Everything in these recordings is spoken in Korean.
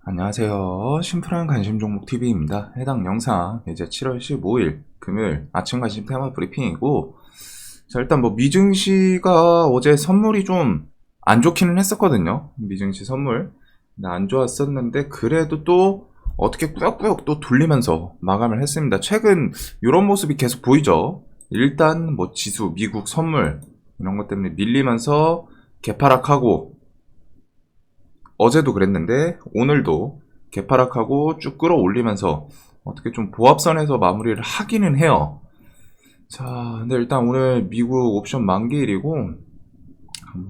안녕하세요. 심플한 관심 종목 TV입니다. 해당 영상 이제 7월 15일 금요일 아침 관심 테마 브리핑이고, 자, 일단 뭐 미증시가 어제 선물이 좀 안 좋기는 했었거든요. 미증시 선물 근데 안 좋았었는데 그래도 또 어떻게 꾸역꾸역 또 돌리면서 마감을 했습니다. 최근 이런 모습이 계속 보이죠. 일단 뭐 지수, 미국 선물 이런 것 때문에 밀리면서 개파락하고, 어제도 그랬는데 오늘도 개파락하고 쭉 끌어올리면서 어떻게 좀 보합선에서 마무리를 하기는 해요. 자, 근데 일단 오늘 미국 옵션 만기일이고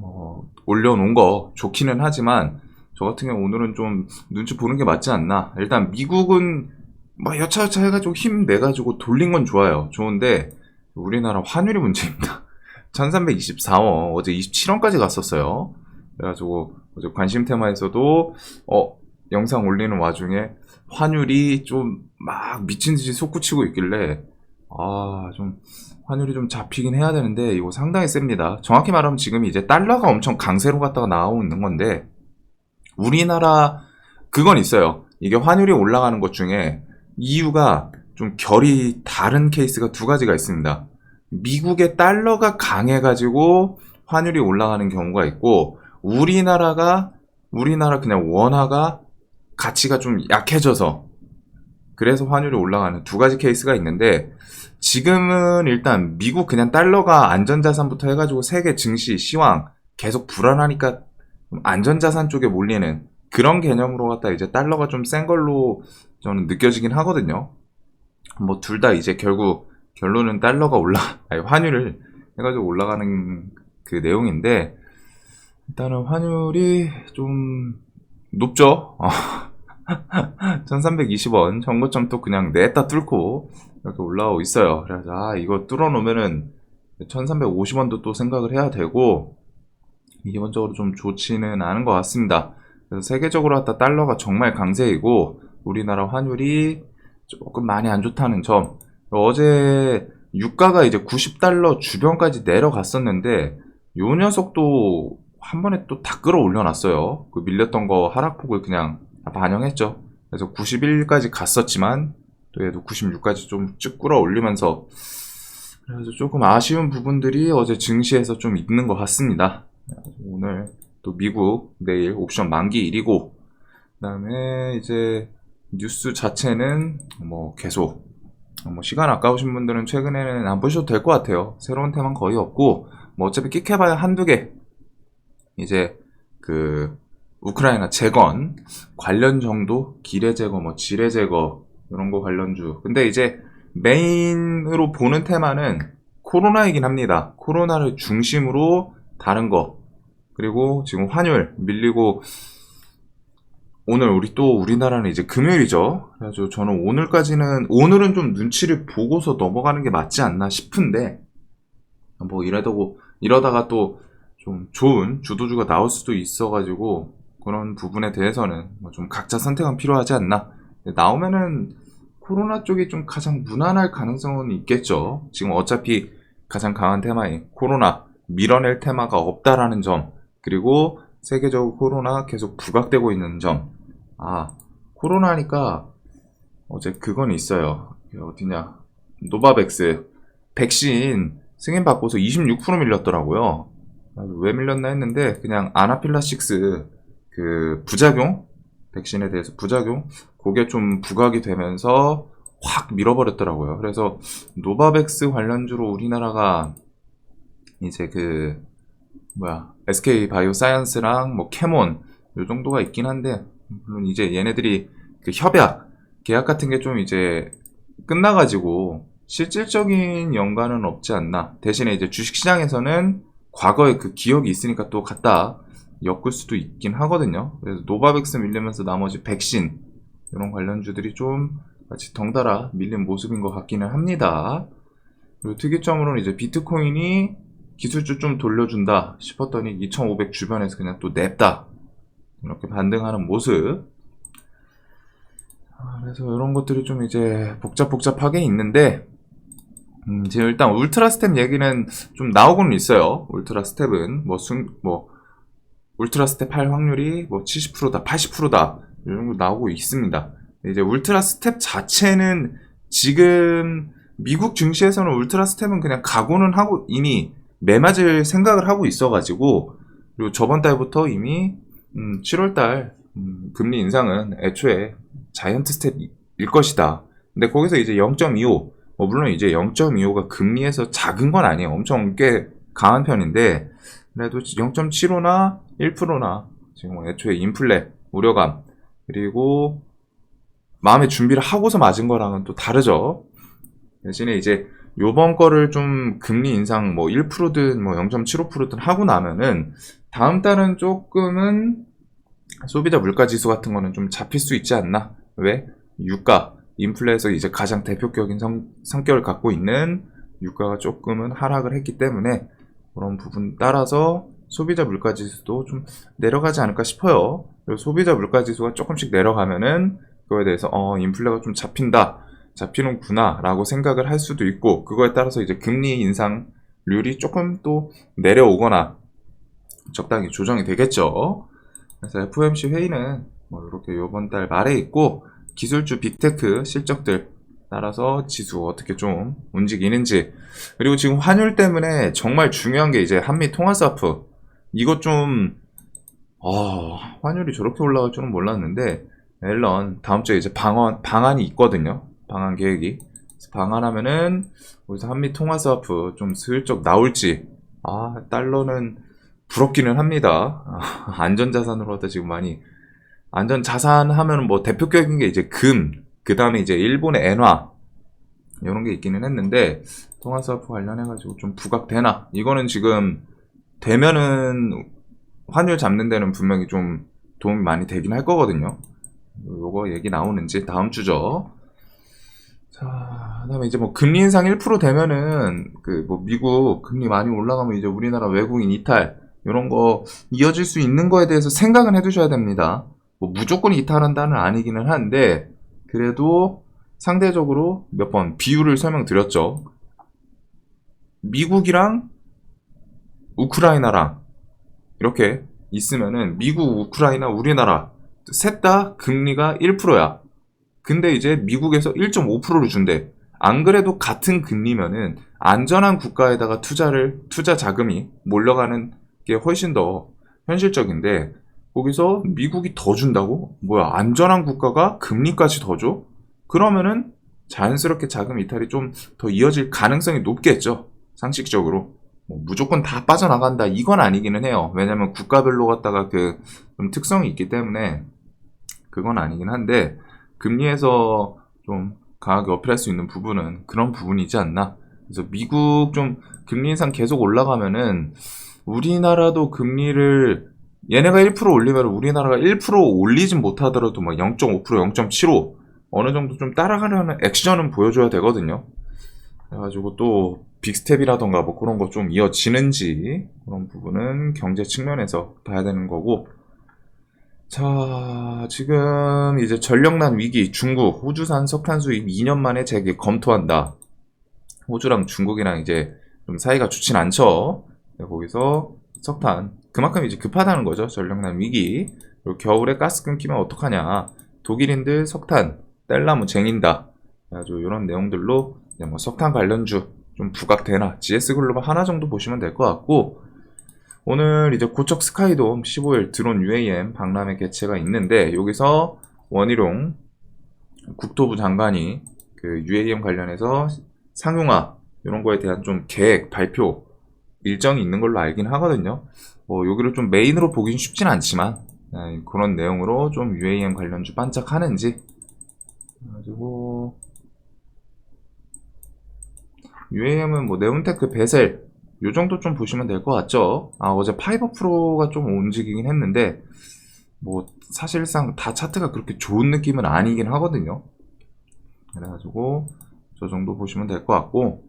뭐 올려놓은 거 좋기는 하지만 저 같은 경우 오늘은 좀 눈치 보는 게 맞지 않나. 일단 미국은 막 여차여차 해가지고 힘내가지고 돌린 건 좋아요. 좋은데 우리나라 환율이 문제입니다. 1324원, 어제 27원까지 갔었어요. 그래가지고 어제 관심 테마에서도 영상 올리는 와중에 환율이 좀 막 미친 듯이 솟구치고 있길래 좀 환율이 좀 잡히긴 해야 되는데 이거 상당히 셉니다. 정확히 말하면 지금 이제 달러가 엄청 강세로 갔다가 나오고 있는 건데, 우리나라 그건 있어요. 이게 환율이 올라가는 것 중에 이유가 좀 결이 다른 케이스가 두 가지가 있습니다. 미국의 달러가 강해가지고 환율이 올라가는 경우가 있고, 우리나라 그냥 원화가 가치가 좀 약해져서 그래서 환율이 올라가는 두 가지 케이스가 있는데, 지금은 일단 미국 그냥 달러가 안전자산부터 해가지고 세계 증시, 시황 계속 불안하니까 안전자산 쪽에 몰리는 그런 개념으로 갖다 이제 달러가 좀 센 걸로 저는 느껴지긴 하거든요. 뭐 둘 다 이제 결국 결론은 달러가 아니 환율을 해가지고 올라가는 그 내용인데, 일단은 환율이 좀 높죠. 1320원 전고점 또 그냥 냈다 뚫고 이렇게 올라오고 있어요. 그래서 이거 뚫어놓으면은 1350원도 또 생각을 해야 되고, 기본적으로 좀 좋지는 않은 것 같습니다. 그래서 세계적으로 갖다 달러가 정말 강세이고 우리나라 환율이 조금 많이 안 좋다는 점. 어제 유가가 이제 90달러 주변까지 내려갔었는데 요 녀석도 한 번에 또 다 끌어올려놨어요. 그 밀렸던 거 하락폭을 그냥 다 반영했죠. 그래서 91까지 갔었지만 또 얘도 96까지 좀 쭉 끌어올리면서, 그래서 조금 아쉬운 부분들이 어제 증시에서 좀 있는 것 같습니다. 오늘 또 미국 내일 옵션 만기일이고, 그다음에 이제 뉴스 자체는 뭐 계속 뭐 시간 아까우신 분들은 최근에는 안 보셔도 될 것 같아요. 새로운 테마는 거의 없고 뭐 어차피 끽해봐야 한두 개, 이제 그 우크라이나 재건 관련 정도, 기뢰 제거, 뭐 지뢰 제거 이런 거 관련주. 근데 이제 메인으로 보는 테마는 코로나이긴 합니다. 코로나를 중심으로 다른 거, 그리고 지금 환율 밀리고, 오늘 우리나라는 이제 금요일이죠. 그래서 저는 오늘은 좀 눈치를 보고서 넘어가는 게 맞지 않나 싶은데, 뭐 이러다가 또 좀 좋은 주도주가 나올 수도 있어가지고 그런 부분에 대해서는 뭐 좀 각자 선택은 필요하지 않나. 나오면은 코로나 쪽이 좀 가장 무난할 가능성은 있겠죠. 지금 어차피 가장 강한 테마인 코로나 밀어낼 테마가 없다라는 점, 그리고 세계적으로 코로나 계속 부각되고 있는 점. 코로나니까 어제 그건 있어요. 어디냐, 노바백스 백신 승인받고서 26% 밀렸더라고요. 왜 밀렸나 했는데 그냥 아나필라식스 그 부작용, 백신에 대해서 부작용, 그게 좀 부각이 되면서 확 밀어버렸더라고요. 그래서 노바백스 관련주로 우리나라가 이제 SK 바이오사이언스랑 뭐 캐몬 요 정도가 있긴 한데, 물론 이제 얘네들이 그 협약 계약 같은 게 좀 이제 끝나가지고 실질적인 연관은 없지 않나. 대신에 이제 주식시장에서는 과거에 그 기억이 있으니까 또 갖다 엮을 수도 있긴 하거든요. 그래서 노바백스 밀리면서 나머지 백신 이런 관련주들이 좀 같이 덩달아 밀린 모습인 것 같기는 합니다. 그리고 특이점으로는 이제 비트코인이 기술주 좀 돌려준다 싶었더니 2500 주변에서 그냥 또 냅다 이렇게 반등하는 모습. 그래서 이런 것들이 좀 이제 복잡하게 있는데, 지금 일단 울트라 스텝 얘기는 좀 나오고는 있어요. 울트라 스텝은 울트라 스텝 할 확률이 뭐 70%다, 80%다 이 정도 나오고 있습니다. 이제 울트라 스텝 자체는 지금 미국 증시에서는 울트라 스텝은 그냥 각오는 하고 이미 매맞을 생각을 하고 있어가지고, 그리고 저번 달부터 이미 7월달 금리 인상은 애초에 자이언트 스텝일 것이다. 근데 거기서 이제 0.25, 물론 이제 0.25가 금리에서 작은 건 아니에요. 엄청 꽤 강한 편인데, 그래도 0.75나 1%나 지금 애초에 인플레 우려감, 그리고 마음의 준비를 하고서 맞은 거랑은 또 다르죠. 대신에 이제 요번 거를 좀 금리 인상 뭐 1%든 뭐 0.75%든 하고 나면은 다음 달은 조금은 소비자 물가 지수 같은 거는 좀 잡힐 수 있지 않나? 왜? 유가, 인플레에서 이제 가장 대표격인 성격을 갖고 있는 유가가 조금은 하락을 했기 때문에 그런 부분 따라서 소비자 물가 지수도 좀 내려가지 않을까 싶어요. 그리고 소비자 물가 지수가 조금씩 내려가면은 그거에 대해서 인플레가 좀 잡히는구나 라고 생각을 할 수도 있고, 그거에 따라서 이제 금리 인상률이 조금 또 내려오거나 적당히 조정이 되겠죠. 그래서 FOMC 회의는 뭐 이렇게 이번 달 말에 있고, 기술주 빅테크 실적들 따라서 지수 어떻게 좀 움직이는지, 그리고 지금 환율 때문에 정말 중요한 게 이제 한미 통화 스와프, 이것 좀 환율이 저렇게 올라갈 줄은 몰랐는데, 앨런 다음 주에 이제 방안이 있거든요. 방안 계획이. 방안하면은 여기서 한미 통화 스와프 좀 슬쩍 나올지. 달러는 부럽기는 합니다. 안전자산으로 하다 지금 많이, 안전자산 하면은 뭐 대표격인 게 이제 금, 그 다음에 이제 일본의 엔화, 이런 게 있기는 했는데, 통화 스와프 관련해가지고 좀 부각되나? 이거는 지금 되면은 환율 잡는 데는 분명히 좀 도움이 많이 되긴 할 거거든요. 요거 얘기 나오는지 다음 주죠. 자, 그다음에 이제 뭐 금리 인상 1% 되면은 그 뭐 미국 금리 많이 올라가면 이제 우리나라 외국인 이탈 이런 거 이어질 수 있는 거에 대해서 생각은 해두셔야 됩니다. 뭐 무조건 이탈한다는 아니기는 한데, 그래도 상대적으로 몇 번 비율을 설명드렸죠. 미국이랑 우크라이나랑 이렇게 있으면은 미국, 우크라이나, 우리나라 셋 다 금리가 1%야. 근데 이제 미국에서 1.5%를 준대. 안 그래도 같은 금리면은 안전한 국가에다가 투자 자금이 몰려가는 게 훨씬 더 현실적인데, 거기서 미국이 더 준다고? 뭐야, 안전한 국가가 금리까지 더 줘? 그러면은 자연스럽게 자금 이탈이 좀 더 이어질 가능성이 높겠죠. 상식적으로. 뭐 무조건 다 빠져나간다 이건 아니기는 해요. 왜냐면 국가별로 갖다가 그 좀 특성이 있기 때문에 그건 아니긴 한데, 금리에서 좀 강하게 어필할 수 있는 부분은 그런 부분이지 않나. 그래서 미국 좀 금리 인상 계속 올라가면은 우리나라도 금리를, 얘네가 1% 올리면 우리나라가 1% 올리진 못하더라도 막 0.5%, 0.75 어느 정도 좀 따라가려는 액션은 보여줘야 되거든요. 그래가지고 또 빅스텝이라던가 뭐 그런 거 좀 이어지는지, 그런 부분은 경제 측면에서 봐야 되는 거고. 자, 지금 이제 전력난 위기, 중국 호주산 석탄 수입 2년 만에 재개 검토한다. 호주랑 중국이랑 이제 좀 사이가 좋진 않죠. 거기서 석탄 그만큼 이제 급하다는 거죠. 전력난 위기. 그리고 겨울에 가스 끊기면 어떡하냐. 독일인들 석탄 뗄나무 쟁인다. 아주 이런 내용들로 뭐 석탄 관련주 좀 부각되나. GS글로벌 하나 정도 보시면 될 것 같고, 오늘 이제 고척 스카이돔 15일 드론 UAM 박람회 개최가 있는데, 여기서 원희룡 국토부 장관이 그 UAM 관련해서 상용화 이런 거에 대한 좀 계획 발표 일정이 있는 걸로 알긴 하거든요. 뭐 여기를 좀 메인으로 보긴 쉽진 않지만 그런 내용으로 좀 UAM 관련주 반짝하는지. 그래가지고 UAM은 뭐 네온테크, 베셀 요 정도 좀 보시면 될 것 같죠. 어제 파이버 프로가 좀 움직이긴 했는데 뭐 사실상 다 차트가 그렇게 좋은 느낌은 아니긴 하거든요. 그래가지고 저 정도 보시면 될 것 같고,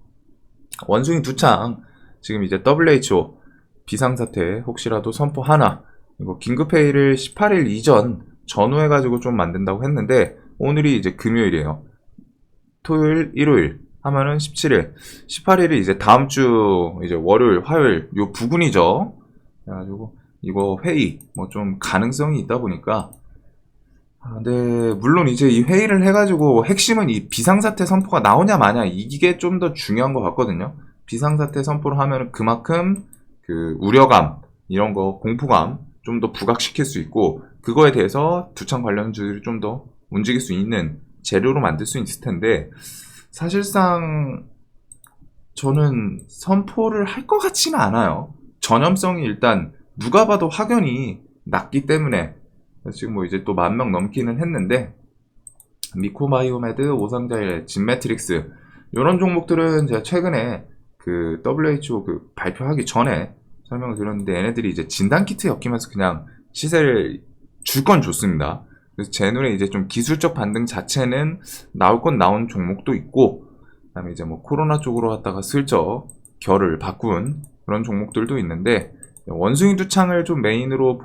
원숭이 두창 지금 이제 WHO 비상사태 혹시라도 선포하나, 이거 긴급회의를 18일 이전 전후해가지고 좀 만든다고 했는데, 오늘이 이제 금요일이에요. 토요일, 일요일 하면은 17일, 18일이 이제 다음 주 이제 월요일, 화요일 요 부근이죠. 그래가지고 이거 회의 뭐 좀 가능성이 있다 보니까 근데 물론 이제 이 회의를 해가지고 핵심은 이 비상사태 선포가 나오냐 마냐 이게 좀 더 중요한 것 같거든요. 비상사태 선포를 하면 그만큼 그 우려감 이런 거 공포감 좀 더 부각시킬 수 있고 그거에 대해서 두창 관련주들이 좀 더 움직일 수 있는 재료로 만들 수 있을 텐데 사실상 저는 선포를 할 것 같지는 않아요. 전염성이 일단 누가 봐도 확연히 낮기 때문에 지금 뭐 이제 또 10,000명 넘기는 했는데 미코바이오메드, 오상자일, 진매트릭스 이런 종목들은 제가 최근에 그 WHO 그 발표하기 전에 설명을 드렸는데 얘네들이 이제 진단키트 엮이면서 그냥 시세를 줄 건 좋습니다. 그래서 제 눈에 이제 좀 기술적 반등 자체는 나올 건 나온 종목도 있고 그다음에 이제 뭐 코로나 쪽으로 갔다가 슬쩍 결을 바꾼 그런 종목들도 있는데 원숭이 두창을 좀 메인으로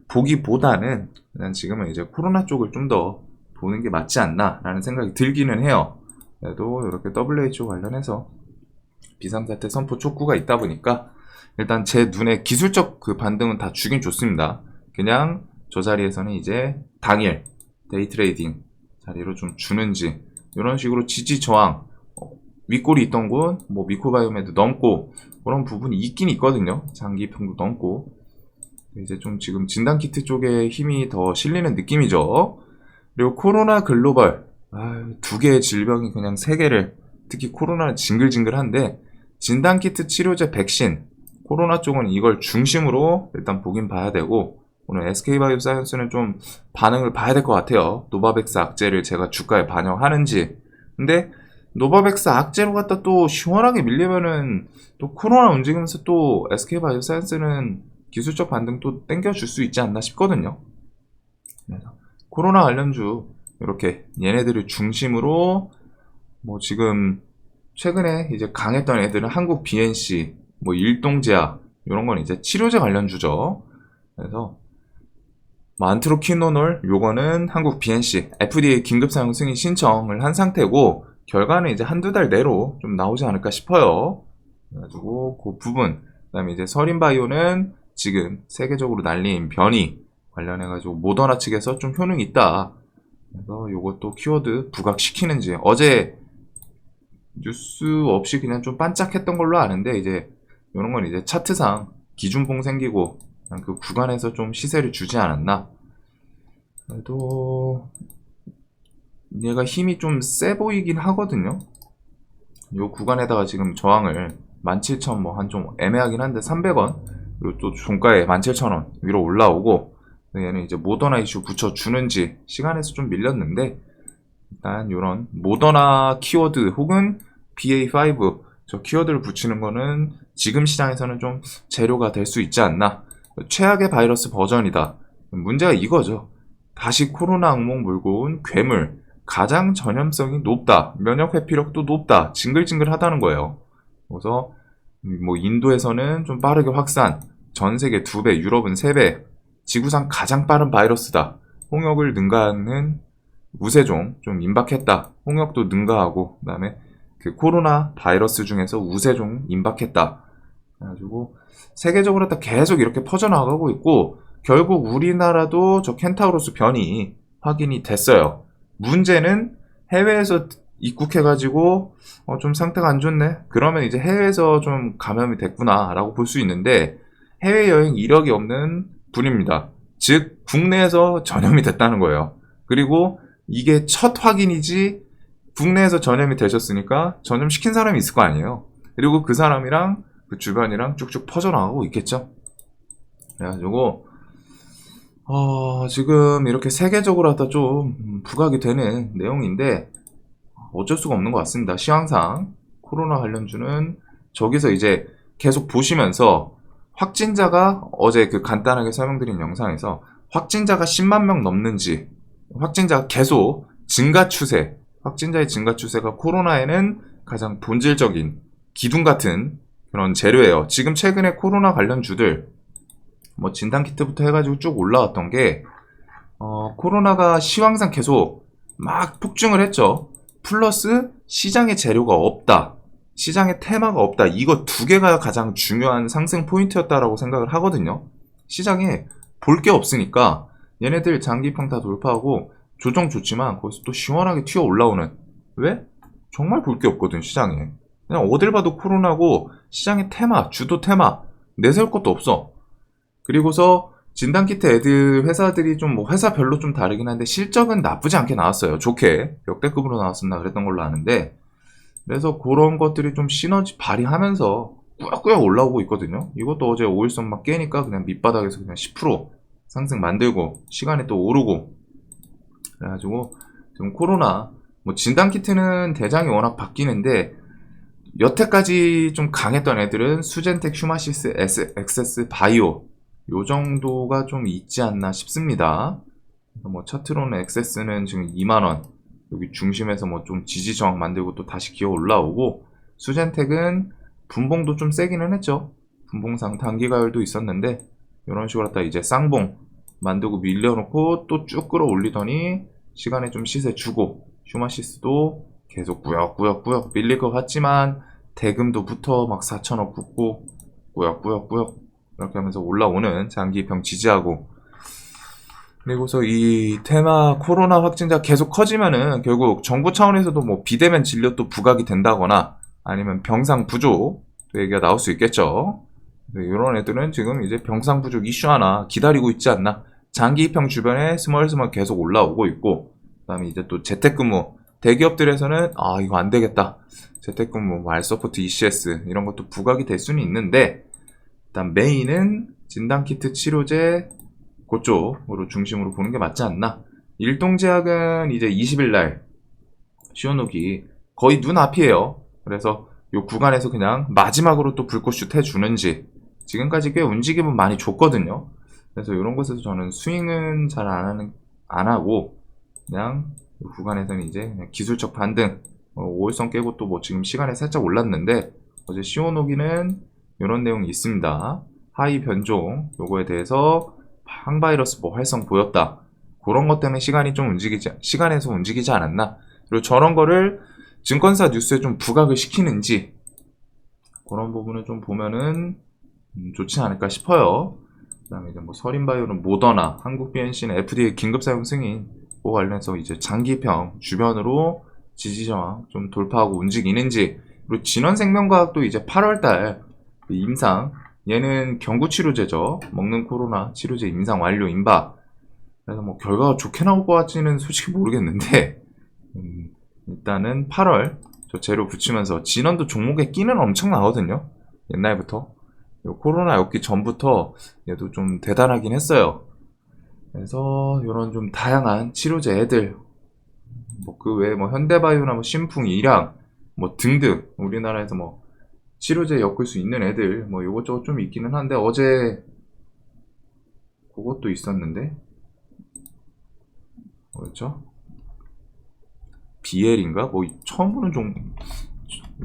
보기보다는 그냥 지금은 이제 코로나 쪽을 좀 더 보는 게 맞지 않나라는 생각이 들기는 해요. 그래도 이렇게 WHO 관련해서 비상사태 선포 촉구가 있다 보니까 일단 제 눈에 기술적 그 반등은 다 주긴 좋습니다. 그냥 저 자리에서는 이제 당일 데이 트레이딩 자리로 좀 주는지 이런 식으로 지지 저항 윗골이 있던 곳 뭐 미코바이오메드 넘고 그런 부분이 있긴 있거든요. 장기 평도 넘고 이제 좀 지금 진단키트 쪽에 힘이 더 실리는 느낌이죠. 그리고 코로나 글로벌 두 개의 질병이 그냥 세 개를 특히 코로나는 징글징글한데 진단키트 치료제 백신 코로나 쪽은 이걸 중심으로 일단 보긴 봐야 되고 오늘 SK바이오사이언스는 좀 반응을 봐야 될 것 같아요. 노바백스 악재를 제가 주가에 반영하는지. 근데 노바백스 악재로 갖다 또 시원하게 밀리면은 또 코로나 움직이면서 또 SK바이오사이언스는 기술적 반등 또 땡겨줄 수 있지 않나 싶거든요. 그래서 코로나 관련주 이렇게 얘네들을 중심으로 뭐 지금 최근에 이제 강했던 애들은 한국 BNC, 뭐 일동제약 이런 건 이제 치료제 관련주죠. 그래서 뭐 안트로퀴노놀 요거는 한국 BNC FDA 긴급 사용 승인 신청을 한 상태고 결과는 이제 한두 달 내로 좀 나오지 않을까 싶어요. 그래가지고 그 부분 그다음에 이제 서린바이오는 지금 세계적으로 날린 변이 관련해가지고 모더나 측에서 좀 효능이 있다. 그래서 요것도 키워드 부각시키는지 어제 뉴스 없이 그냥 좀 반짝했던 걸로 아는데 이제 이런 건 이제 차트상 기준봉 생기고 그 구간에서 좀 시세를 주지 않았나. 그래도 얘가 힘이 좀 세 보이긴 하거든요. 요 구간에다가 지금 저항을 17,000 뭐 한 좀 애매하긴 한데 300원 그리고 또 종가에 17,000원 위로 올라오고 얘는 이제 모더나 이슈 붙여주는지 시간에서 좀 밀렸는데 일단 요런 모더나 키워드 혹은 BA5 저 키워드를 붙이는 거는 지금 시장에서는 좀 재료가 될 수 있지 않나. 최악의 바이러스 버전이다. 문제가 이거죠. 다시 코로나 악몽 물고 온 괴물. 가장 전염성이 높다. 면역 회피력도 높다. 징글징글하다는 거예요. 그래서 뭐 인도에서는 좀 빠르게 확산. 전 세계 2배, 유럽은 3배. 지구상 가장 빠른 바이러스다. 홍역을 능가하는 우세종 좀 임박했다. 홍역도 능가하고 그다음에 그 코로나 바이러스 중에서 우세종 임박했다. 그래가지고 세계적으로 다 계속 이렇게 퍼져나가고 있고 결국 우리나라도 저 켄타우로스 변이 확인이 됐어요. 문제는 해외에서 입국해가지고 좀 상태가 안 좋네. 그러면 이제 해외에서 좀 감염이 됐구나라고 볼 수 있는데 해외여행 이력이 없는 분입니다. 즉 국내에서 전염이 됐다는 거예요. 그리고 이게 첫 확인이지 국내에서 전염이 되셨으니까 전염시킨 사람이 있을 거 아니에요. 그리고 그 사람이랑 그 주변이랑 쭉쭉 퍼져나가고 있겠죠. 그래가지고 지금 이렇게 세계적으로 하다 좀 부각이 되는 내용인데 어쩔 수가 없는 것 같습니다. 시황상 코로나 관련주는 저기서 이제 계속 보시면서 확진자가 어제 그 간단하게 설명드린 영상에서 확진자가 10만 명 넘는지 확진자가 계속 증가 추세 확진자의 증가 추세가 코로나에는 가장 본질적인 기둥 같은 그런 재료예요. 지금 최근에 코로나 관련주들 뭐 진단키트부터 해가지고 쭉 올라왔던 게 코로나가 시황상 계속 막 폭증을 했죠. 플러스 시장에 재료가 없다. 시장에 테마가 없다. 이거 두 개가 가장 중요한 상승 포인트였다라고 생각을 하거든요. 시장에 볼 게 없으니까 얘네들 장기평 다 돌파하고 조정 좋지만 거기서 또 시원하게 튀어 올라오는. 왜? 정말 볼 게 없거든 시장에. 그냥 어딜 봐도 코로나고 시장의 테마, 주도 테마 내세울 것도 없어. 그리고서 진단키트 애들 회사들이 좀 뭐 회사별로 좀 다르긴 한데 실적은 나쁘지 않게 나왔어요. 좋게 역대급으로 나왔었나 그랬던 걸로 아는데, 그래서 그런 것들이 좀 시너지 발휘하면서 꾸역꾸역 올라오고 있거든요. 이것도 어제 5일선 막 깨니까 그냥 밑바닥에서 그냥 10% 상승 만들고 시간에 또 오르고. 그래가지고 지금 코로나 뭐 진단키트는 대장이 워낙 바뀌는데 여태까지 좀 강했던 애들은 수젠텍, 휴마시스, 엑세스, 바이오 요 정도가 좀 있지 않나 싶습니다. 뭐 차트로는 엑세스는 지금 2만원 여기 중심에서 뭐 좀 지지 저항 만들고 또 다시 기어 올라오고, 수젠텍은 분봉도 좀 세기는 했죠. 분봉상 단기 가열도 있었는데 이런 식으로 갖다 이제 쌍봉 만들고 밀려놓고 또 쭉 끌어올리더니 시간에 좀 시세 주고, 휴마시스도 계속 꾸역꾸역 밀릴 것 같지만 대금도 붙어 막 4천억 붙고 꾸역꾸역 이렇게 하면서 올라오는 장기평 지지하고. 그리고서 이 테마 코로나 확진자 계속 커지면은 결국 정부 차원에서도 뭐 비대면 진료 또 부각이 된다거나 아니면 병상 부족 또 얘기가 나올 수 있겠죠. 이런 애들은 지금 이제 병상 부족 이슈 하나 기다리고 있지 않나. 장기평 주변에 스멀스멀 계속 올라오고 있고, 그 다음에 이제 또 재택근무 대기업들에서는 아 이거 안 되겠다, 재택근무 알서포트 ECS 이런 것도 부각이 될 수는 있는데, 일단 메인은 진단키트 치료제 그쪽으로 중심으로 보는 게 맞지 않나. 일동제약은 이제 20일날 시오노기 거의 눈앞이에요. 그래서 요 구간에서 그냥 마지막으로 또 불꽃슛 해주는지, 지금까지 꽤 움직임은 많이 줬거든요. 그래서 이런 곳에서 저는 스윙은 잘 안 하고 그냥 이 구간에서는 이제 그냥 기술적 반등, 5일선 깨고 또 뭐 지금 시간에 살짝 올랐는데 어제 시오노기는 이런 내용이 있습니다. 하이 변종 요거에 대해서 항바이러스 뭐 활성 보였다. 그런 것 때문에 시간에서 움직이지 않았나. 그리고 저런 거를 증권사 뉴스에 좀 부각을 시키는지 그런 부분을 좀 보면은 좋지 않을까 싶어요. 그 다음에 이제 뭐 서린바이오는 모더나, 한국비엔시는 FDA 긴급 사용 승인 그거 관련해서 이제 장기평 주변으로 지지저항 좀 돌파하고 움직이는지. 그리고 진원생명과학도 이제 8월달 임상, 얘는 경구치료제죠. 먹는 코로나 치료제 임상 완료 임박. 그래서 뭐 결과가 좋게 나올 것 같지는 솔직히 모르겠는데 일단은 8월 저 재료 붙이면서 진원도 종목에 끼는 엄청 나거든요. 옛날부터. 코로나 였기 전부터 얘도 좀 대단하긴 했어요. 그래서 이런 좀 다양한 치료제 애들, 뭐 그 외에 뭐 현대바이오나 뭐 신풍, 일양 뭐 등등 우리나라에서 뭐 치료제 엮을 수 있는 애들 뭐 요것저것 좀 있기는 한데, 어제 그것도 있었는데 뭐였죠? BL인가? 뭐 처음 보는 종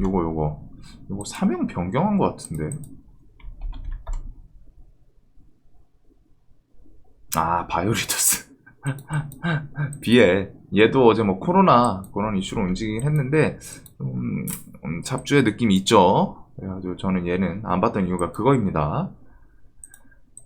요거 사명 변경한 것 같은데. 아 바이오리더스 BL 얘도 어제 뭐 코로나 그런 이슈로 움직이긴 했는데 잡주의 느낌이 있죠. 그래가지고 저는 얘는 안 봤던 이유가 그거입니다.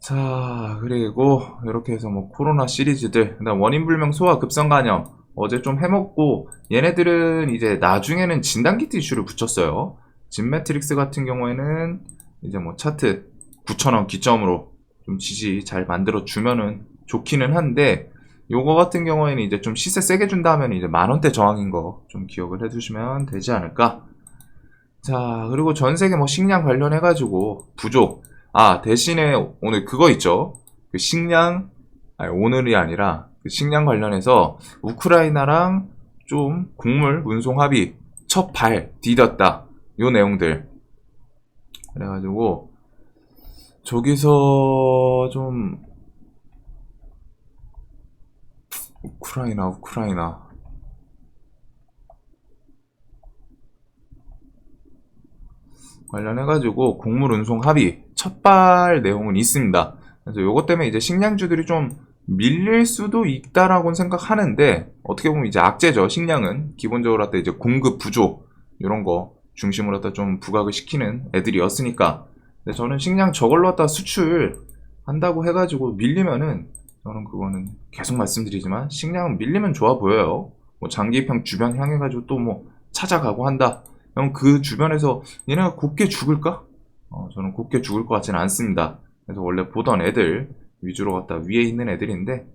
자, 그리고 이렇게 해서 뭐 코로나 시리즈들, 그다음 원인불명 소아 급성 간염 어제 좀 해먹고, 얘네들은 이제 나중에는 진단키트 이슈를 붙였어요. 진매트릭스 같은 경우에는 이제 뭐 차트 9,000원 기점으로 좀 지지 잘 만들어 주면은 좋기는 한데, 요거 같은 경우에는 이제 좀 시세 세게 준다 하면 이제 만원대 저항인 거 좀 기억을 해두시면 되지 않을까. 자, 그리고 전 세계 뭐 식량 관련해가지고 부족. 아, 대신에 오늘 그거 있죠. 그 식량, 아니, 오늘이 아니라 그 식량 관련해서 우크라이나랑 좀 곡물 운송 합의 첫 발 디뎠다. 요 내용들. 그래가지고 저기서 좀 우크라이나 관련해가지고 곡물 운송 합의 첫발 내용은 있습니다. 그래서 요것 때문에 이제 식량주들이 좀 밀릴 수도 있다라고 생각하는데, 어떻게 보면 이제 악재죠. 식량은 기본적으로 갖다 이제 공급 부족 이런 거 중심으로 갖다 좀 부각을 시키는 애들이었으니까. 근데 저는 식량 저걸로 갖다 수출 한다고 해가지고 밀리면은 저는 그거는 계속 말씀드리지만 식량은 밀리면 좋아 보여요. 뭐 장기평 주변 향해가지고 또 뭐 찾아가고 한다. 그럼 그 주변에서 얘네가 곱게 죽을까? 저는 곱게 죽을 것 같지는 않습니다. 그래서 원래 보던 애들 위주로 갖다 위에 있는 애들인데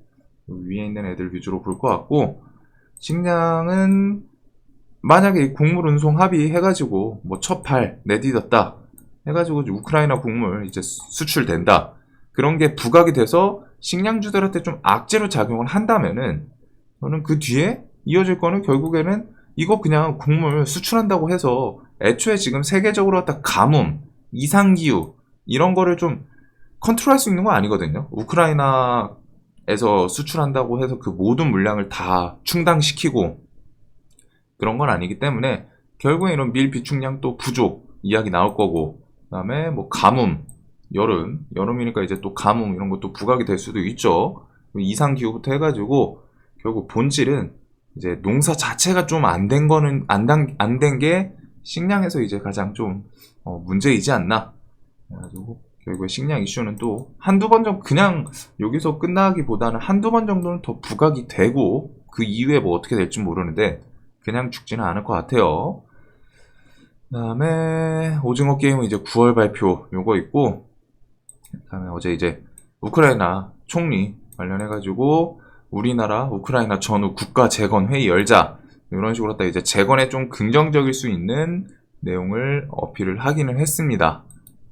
위에 있는 애들 위주로 볼 것 같고, 식량은 만약에 이 곡물 운송 합의 해가지고 뭐 첫발 내딛었다 해가지고 우크라이나 곡물 이제 수출된다, 그런 게 부각이 돼서 식량주들한테 좀 악재로 작용을 한다면은 저는 그 뒤에 이어질 거는 결국에는 이거 그냥 곡물 수출한다고 해서 애초에 지금 세계적으로 갖다 가뭄, 이상기후 이런 거를 좀 컨트롤할 수 있는 거 아니거든요. 우크라이나에서 수출한다고 해서 그 모든 물량을 다 충당시키고 그런 건 아니기 때문에 결국에 이런 밀 비축량 또 부족 이야기 나올 거고, 그 다음에 뭐 가뭄, 여름이니까 이제 또 가뭄 이런 것도 부각이 될 수도 있죠. 이상기후부터 해가지고 결국 본질은 이제 농사 자체가 좀 안 된 거는 안 된 게 식량에서 이제 가장 좀 문제이지 않나. 그래가지고 결국에 식량 이슈는 또 한두 번 정도 그냥 여기서 끝나기보다는 한두 번 정도는 더 부각이 되고 그 이후에 뭐 어떻게 될지 모르는데 그냥 죽지는 않을 것 같아요. 그 다음에 오징어 게임은 이제 9월 발표 요거 있고, 그 다음에 어제 이제 우크라이나 총리 관련해가지고 우리나라 우크라이나 전후 국가 재건 회의 열자 이런 식으로 했다 이제 재건에 좀 긍정적일 수 있는 내용을 어필을 하기는 했습니다.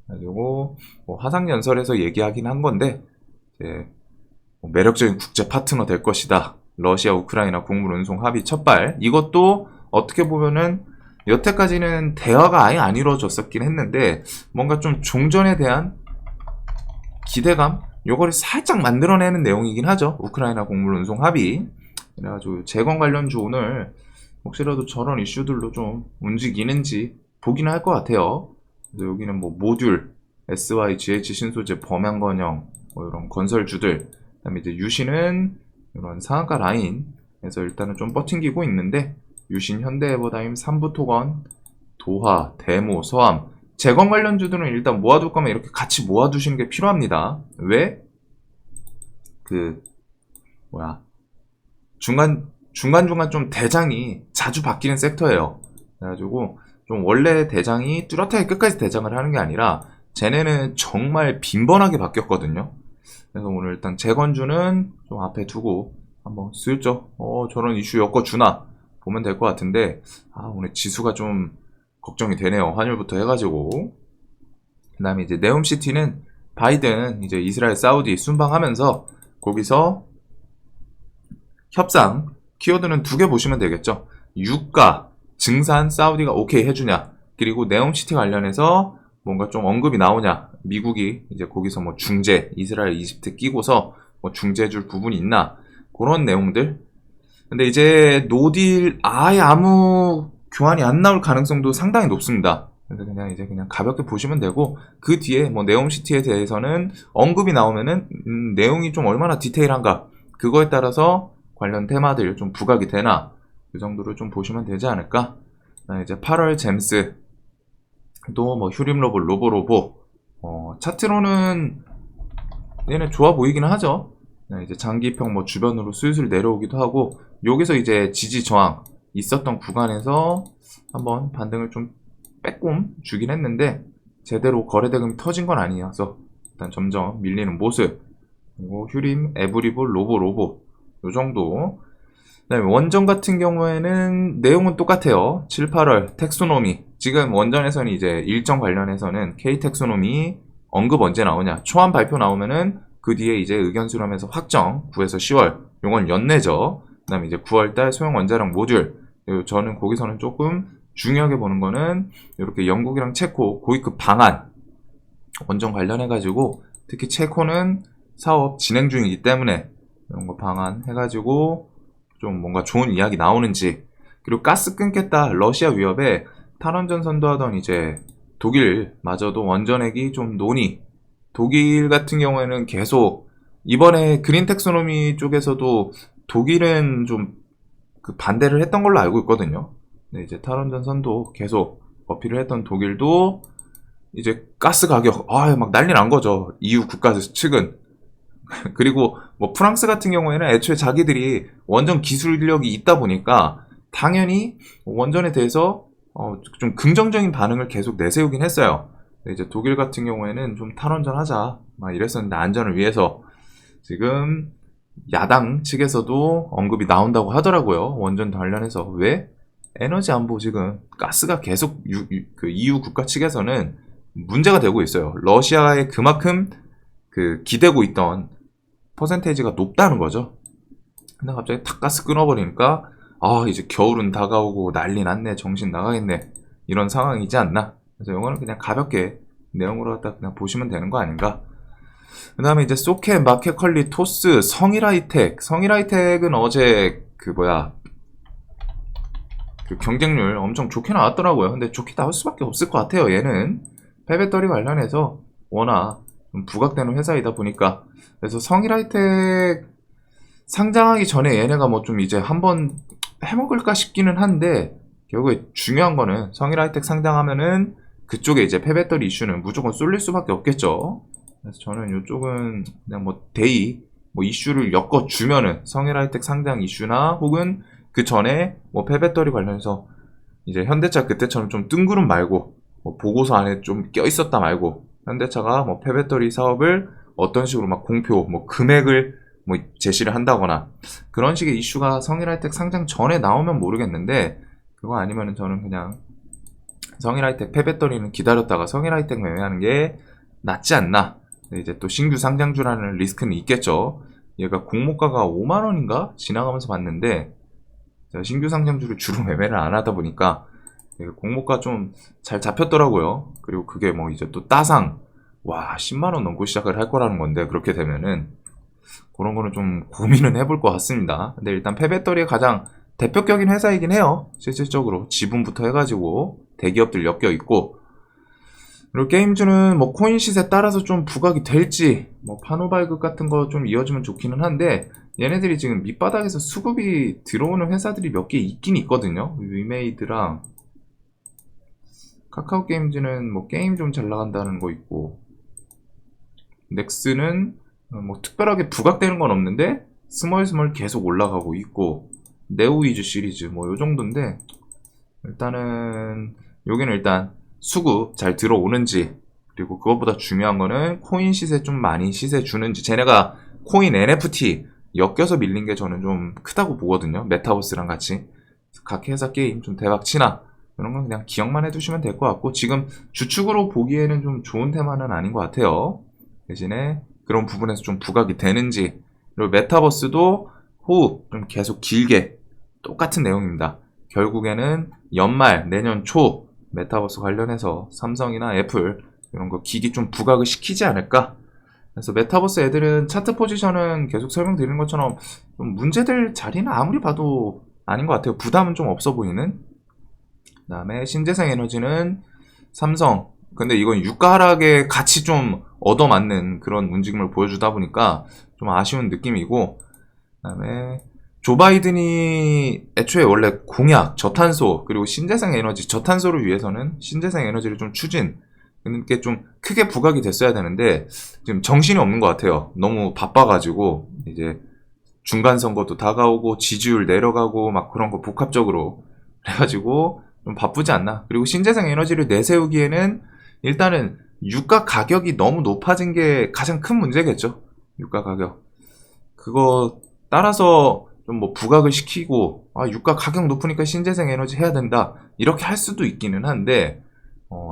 그리고 뭐 화상연설에서 얘기하긴 한 건데 이제 뭐 매력적인 국제 파트너 될 것이다. 러시아 우크라이나 곡물 운송 합의 첫발, 이것도 어떻게 보면은 여태까지는 대화가 아예 안 이루어졌었긴 했는데 뭔가 좀 종전에 대한 기대감 요거를 살짝 만들어내는 내용이긴 하죠. 우크라이나 곡물 운송 합의. 그래가지고 재건 관련주 오늘 혹시라도 저런 이슈들로 좀 움직이는지 보기는 할 것 같아요. 그래서 여기는 뭐 모듈, SY, GH 신소재, 범양건영 뭐 이런 건설주들, 그다음에 이제 유신은 이런 상한가 라인에서 일단은 좀 버팅기고 있는데, 유신, 현대에버다임, 삼부토건, 도화, 대모, 서암 재건 관련주들은 일단 모아둘 거면 이렇게 같이 모아두시는 게 필요합니다. 왜? 중간중간 좀 대장이 자주 바뀌는 섹터예요. 그래가지고 좀 원래 대장이 뚜렷하게 끝까지 대장을 하는 게 아니라 쟤네는 정말 빈번하게 바뀌었거든요. 그래서 오늘 일단 재건주는 좀 앞에 두고 한번 슬쩍 저런 이슈 엮어주나 보면 될 것 같은데, 오늘 지수가 좀 걱정이 되네요. 환율부터 해가지고. 그 다음에 이제 네옴시티는 바이든 이제 이스라엘 사우디 순방하면서 거기서 협상 키워드는 두 개 보시면 되겠죠. 유가 증산 사우디가 오케이 해주냐, 그리고 네옴시티 관련해서 뭔가 좀 언급이 나오냐, 미국이 이제 거기서 뭐 중재, 이스라엘, 이집트 끼고서 뭐 중재해줄 부분이 있나, 그런 내용들. 근데 이제 노딜 아예 아무 교환이 안 나올 가능성도 상당히 높습니다. 그래서 그냥 가볍게 보시면 되고, 그 뒤에 뭐 네옴시티에 대해서는 언급이 나오면은 내용이 좀 얼마나 디테일한가, 그거에 따라서 관련 테마들 좀 부각이 되나, 그 정도를 좀 보시면 되지 않을까. 이제 8월 잼스 또 뭐 휴림로보, 로보로보 차트로는 얘는 좋아 보이기는 하죠. 이제 장기평 뭐 주변으로 슬슬 내려오기도 하고, 여기서 이제 지지 저항 있었던 구간에서 한번 반등을 좀 빼꼼 주긴 했는데 제대로 거래대금이 터진 건 아니어서 일단 점점 밀리는 모습. 그리고 휴림, 에브리볼, 로보 요 정도. 그다음에 원전 같은 경우에는 내용은 똑같아요. 7, 8월 텍소노미. 지금 원전에서는 이제 일정 관련해서는 K 텍소노미 언급 언제 나오냐, 초안 발표 나오면은 그 뒤에 이제 의견 수렴해서 확정 9에서 10월 요건 연내죠. 그다음에 이제 9월달 소형 원자력 모듈. 저는 거기서는 조금 중요하게 보는 거는 이렇게 영국이랑 체코 고위급 방안 원전 관련해가지고, 특히 체코는 사업 진행 중이기 때문에 이런 거 방안 해가지고 좀 뭔가 좋은 이야기 나오는지, 그리고 가스 끊겠다 러시아 위협에 탈원전 선도하던 이제 독일마저도 원전액이 좀 논의. 독일 같은 경우에는 계속 이번에 그린 텍소노미 쪽에서도 독일은 좀 그 반대를 했던 걸로 알고 있거든요. 근데 이제 탈원전 선도 계속 어필을 했던 독일도 이제 가스 가격 막 난리 난 거죠. EU 국가 측은. 그리고 뭐 프랑스 같은 경우에는 애초에 자기들이 원전 기술력이 있다 보니까 당연히 원전에 대해서 좀 긍정적인 반응을 계속 내세우긴 했어요. 근데 이제 독일 같은 경우에는 좀 탈원전 하자 막 이랬었는데 안전을 위해서 지금 야당 측에서도 언급이 나온다고 하더라고요. 원전 관련해서. 왜? 에너지 안보 지금 가스가 계속 그 EU 국가 측에서는 문제가 되고 있어요. 러시아에 그만큼 그 기대고 있던 퍼센테이지가 높다는 거죠. 근데 갑자기 탁 가스 끊어버리니까 이제 겨울은 다가오고 난리 났네, 정신 나가겠네, 이런 상황이지 않나. 그래서 이거는 그냥 가볍게 내용으로 갖다 그냥 보시면 되는 거 아닌가. 그 다음에 이제 소켓, 마켓컬리, 토스, 성일하이텍은 어제 그 경쟁률 엄청 좋게 나왔더라고요. 근데 좋게 나올 수밖에 없을 것 같아요. 얘는 폐배터리 관련해서 워낙 좀 부각되는 회사이다 보니까. 그래서 성일하이텍 상장하기 전에 얘네가 뭐 좀 이제 한번 해먹을까 싶기는 한데, 결국에 중요한 거는 성일하이텍 상장하면은 그쪽에 이제 폐배터리 이슈는 무조건 쏠릴 수밖에 없겠죠. 그래서 저는 이쪽은 그냥 뭐 데이 이슈를 엮어주면은 성일하이텍 상장 이슈나 혹은 그 전에 뭐 폐배터리 관련해서 이제 현대차 그때처럼 좀 뜬구름 말고 뭐 보고서 안에 좀 껴있었다 말고 현대차가 뭐 폐배터리 사업을 어떤 식으로 막 공표 뭐 금액을 뭐 제시를 한다거나 그런 식의 이슈가 성일하이텍 상장 전에 나오면 모르겠는데, 그거 아니면은 저는 그냥 성일하이텍 폐배터리는 기다렸다가 성일하이텍 매매하는 게 낫지 않나. 근데 이제 또 신규 상장주라는 리스크는 있겠죠. 얘가 공모가가 5만원인가 지나가면서 봤는데 제가 신규 상장주를 주로 매매를 안 하다 보니까 공모가 좀 잘 잡혔더라고요. 그리고 그게 뭐 이제 또 따상 10만원 넘고 시작을 할 거라는 건데, 그렇게 되면은 그런 거는 좀 고민은 해볼 것 같습니다. 근데 일단 폐배터리의 가장 대표격인 회사이긴 해요. 실질적으로 지분부터 해가지고 대기업들 엮여 있고, 그리고 게임주는 뭐 코인 시세 따라서 좀 부각이 될지 뭐 판호 발급 같은 거 좀 이어지면 좋기는 한데, 얘네들이 지금 밑바닥에서 수급이 들어오는 회사들이 몇 개 있긴 있거든요. 위메이드랑 카카오 게임즈는 뭐 게임 좀 잘 나간다는 거 있고, 넥스는 뭐 특별하게 부각되는 건 없는데 스멀스멀 계속 올라가고 있고, 네오이즈 시리즈 뭐 요 정도인데, 일단은 여기는 일단 수급 잘 들어오는지, 그리고 그것보다 중요한 거는 코인 시세 좀 많이 시세 주는지. 쟤네가 코인 NFT 엮여서 밀린 게 저는 좀 크다고 보거든요. 메타버스랑 같이 각 회사 게임 좀 대박 치나 이런 건 그냥 기억만 해두시면 될 것 같고, 지금 주축으로 보기에는 좀 좋은 테마는 아닌 것 같아요. 대신에 그런 부분에서 좀 부각이 되는지. 그리고 메타버스도 호흡 좀 계속 길게 똑같은 내용입니다. 결국에는 연말 내년 초 메타버스 관련해서 삼성이나 애플 이런 거 기기 좀 부각을 시키지 않을까. 그래서 메타버스 애들은 차트 포지션은 계속 설명드리는 것처럼 좀 문제될 자리는 아무리 봐도 아닌 것 같아요. 부담은 좀 없어 보이는. 그 다음에 신재생 에너지는 삼성, 근데 이건 유가 하락에 같이 좀 얻어맞는 그런 움직임을 보여주다 보니까 좀 아쉬운 느낌이고, 그 다음에 조 바이든이 애초에 원래 공약, 저탄소, 그리고 신재생 에너지, 저탄소를 위해서는 신재생 에너지를 좀 추진, 그게 좀 크게 부각이 됐어야 되는데 지금 정신이 없는 것 같아요. 너무 바빠가지고 이제 중간 선거도 다가오고 지지율 내려가고 막 그런 거 복합적으로 그래가지고 좀 바쁘지 않나. 그리고 신재생 에너지를 내세우기에는 일단은 유가 가격이 너무 높아진 게 가장 큰 문제겠죠. 유가 가격. 그거 따라서 좀 뭐 부각을 시키고 유가 가격 높으니까 신재생 에너지 해야 된다 이렇게 할 수도 있기는 한데,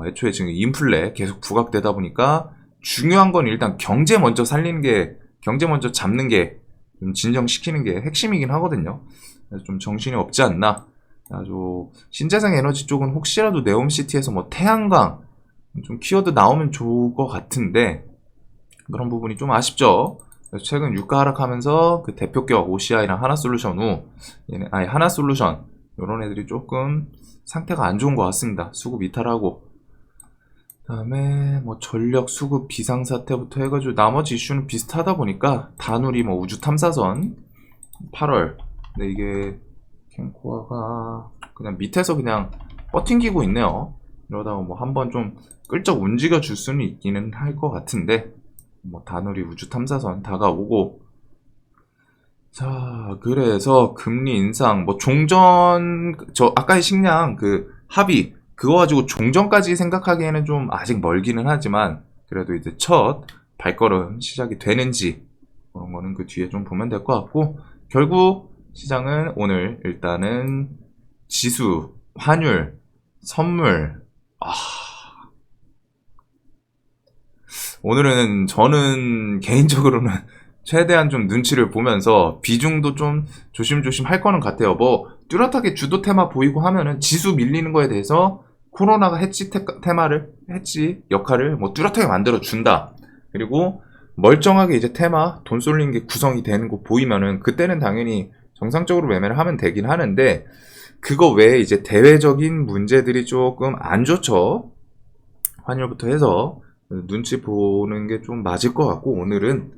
애초에 지금 인플레 계속 부각되다 보니까 중요한 건 일단 경제 먼저 살리는 게, 경제 먼저 잡는 게, 좀 진정시키는 게 핵심이긴 하거든요. 그래서 좀 정신이 없지 않나. 아주 신재생 에너지 쪽은 혹시라도 네옴시티에서 뭐 태양광 좀 키워드 나오면 좋을 것 같은데 그런 부분이 좀 아쉽죠. 그래서 최근 유가 하락하면서 그 대표격 OCI랑 하나솔루션 하나솔루션 이런 애들이 조금 상태가 안 좋은 것 같습니다. 수급 이탈하고, 그다음에 뭐 전력 수급 비상사태부터 해가지고 나머지 이슈는 비슷하다 보니까 다누리 뭐 우주 탐사선 8월. 근데 이게 캠코아가 그냥 밑에서 그냥 버팅기고 있네요. 이러다가 뭐 한번 좀 끌적 움직여 줄 수는 있기는 할 것 같은데, 뭐 다누리 우주 탐사선 다가오고, 자, 그래서 금리 인상, 뭐 종전, 저 아까의 식량 그 합의 그거 가지고 종전까지 생각하기에는 좀 아직 멀기는 하지만 그래도 이제 첫 발걸음 시작이 되는지 그런 거는 그 뒤에 좀 보면 될 것 같고 결국 시장은 오늘 일단은 지수, 환율, 선물, 오늘은 저는 개인적으로는 최대한 좀 눈치를 보면서 비중도 좀 조심조심 할 거는 같아요. 뭐 뚜렷하게 주도 테마 보이고 하면은 지수 밀리는 거에 대해서 코로나가 해치 역할을 뭐 뚜렷하게 만들어 준다. 그리고 멀쩡하게 이제 테마 돈 쏠린 게 구성이 되는 거 보이면은 그때는 당연히 정상적으로 매매를 하면 되긴 하는데 그거 외에 이제 대외적인 문제들이 조금 안 좋죠. 환율부터 해서 눈치 보는 게 좀 맞을 것 같고 오늘은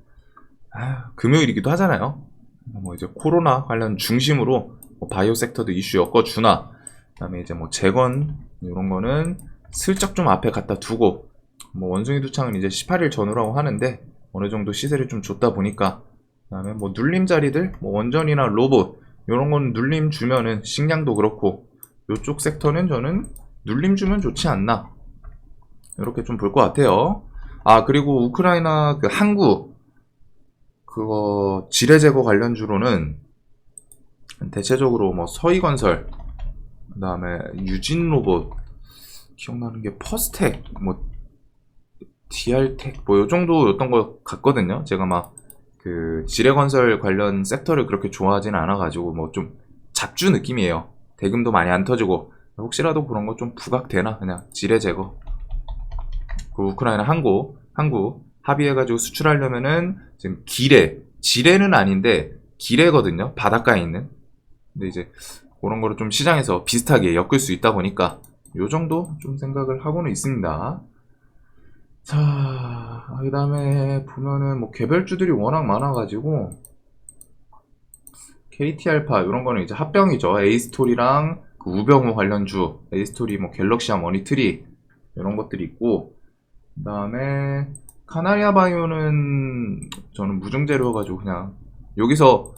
금요일이기도 하잖아요. 뭐 이제 코로나 관련 중심으로 뭐 바이오 섹터도 이슈 엮어주나 그다음에 이제 뭐 재건 이런 거는 슬쩍 좀 앞에 갖다 두고 뭐 원숭이 두창은 이제 18일 전후라고 하는데 어느 정도 시세를 좀 줬다 보니까 그다음에 뭐 눌림 자리들 뭐 원전이나 로봇 이런 건 눌림 주면은 식량도 그렇고 이쪽 섹터는 저는 눌림 주면 좋지 않나 이렇게 좀 볼 것 같아요. 아, 그리고 우크라이나 그 항구, 그거 지뢰 제거 관련주로는 대체적으로 뭐 서희건설, 그 다음에 유진로봇, 기억나는 게 퍼스텍, 뭐 DR텍, 뭐 요 정도였던 것 같거든요. 제가 막 그 지뢰건설 관련 섹터를 그렇게 좋아하지는 않아가지고 뭐 좀 잡주 느낌이에요. 대금도 많이 안 터지고 혹시라도 그런 거 좀 부각되나 그냥 지뢰 제거. 그 우크라이나 항구 합의해가지고 수출하려면은 지금 지뢰는 아닌데 기뢰거든요. 바닷가에 있는. 근데 이제 그런 거를 좀 시장에서 비슷하게 엮을 수 있다 보니까 요 정도 좀 생각을 하고는 있습니다. 자, 그 다음에 보면은 뭐 개별주들이 워낙 많아가지고 KT알파 이런 거는 이제 합병이죠. A스토리랑 그 우병우 관련주, A스토리 뭐 갤럭시아 머니트리 이런 것들이 있고 그 다음에 카나리아 바이오는 저는 무증제로여가지고 그냥 여기서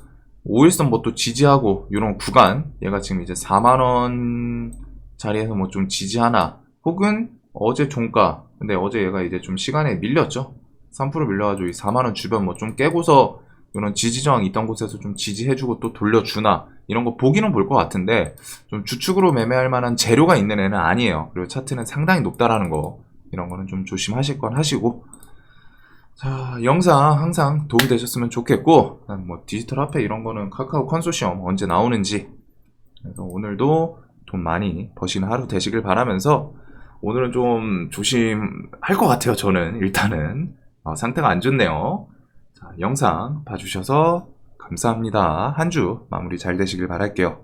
5일선 뭐 또 지지하고 이런 구간 얘가 지금 이제 4만원 자리에서 뭐 좀 지지하나 혹은 어제 종가 근데 어제 얘가 이제 좀 시간에 밀렸죠. 3% 밀려가지고 이 4만원 주변 뭐 좀 깨고서 이런 지지 저항 있던 곳에서 좀 지지해주고 또 돌려주나 이런 거 보기는 볼 것 같은데 좀 주축으로 매매할 만한 재료가 있는 애는 아니에요. 그리고 차트는 상당히 높다라는 거 이런 거는 좀 조심하실 건 하시고 자 영상 항상 도움이 되셨으면 좋겠고 뭐 디지털 화폐 이런 거는 카카오 컨소시엄 언제 나오는지 그래서 오늘도 돈 많이 버시는 하루 되시길 바라면서 오늘은 좀 조심할 것 같아요. 저는 일단은 상태가 안 좋네요. 자, 영상 봐주셔서 감사합니다. 한 주 마무리 잘 되시길 바랄게요.